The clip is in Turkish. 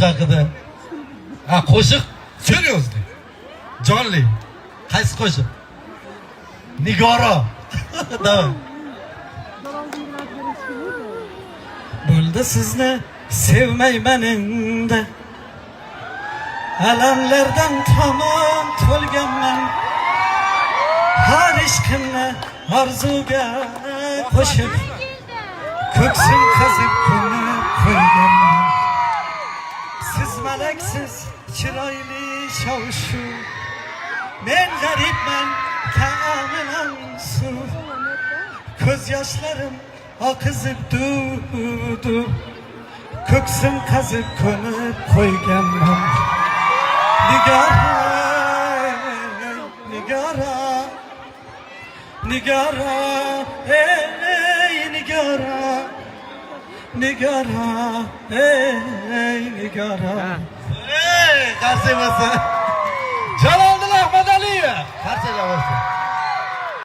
haqida. Ha, qo'shiq seriously. Jonli. Qaysi qo'shiq? Nigora. Davay. Bo'ldi sizni sevmayman endi. Alamlardan tamom to'lganman. Har ishqimni orzuga qo'shib, ko'ksim qazib ko'mib qo'yganman. Siz malaksiz, chiroyli shovshu, men g'aribman, ta'amiman suv. Ko'z yoshlarim oqizib duv-duv, ko'ksim qazib ko'mib qo'yganman. Nigora, Nigora, Nigora, ey Nigora, Nigora, ey Nigora. Ey, qasıması.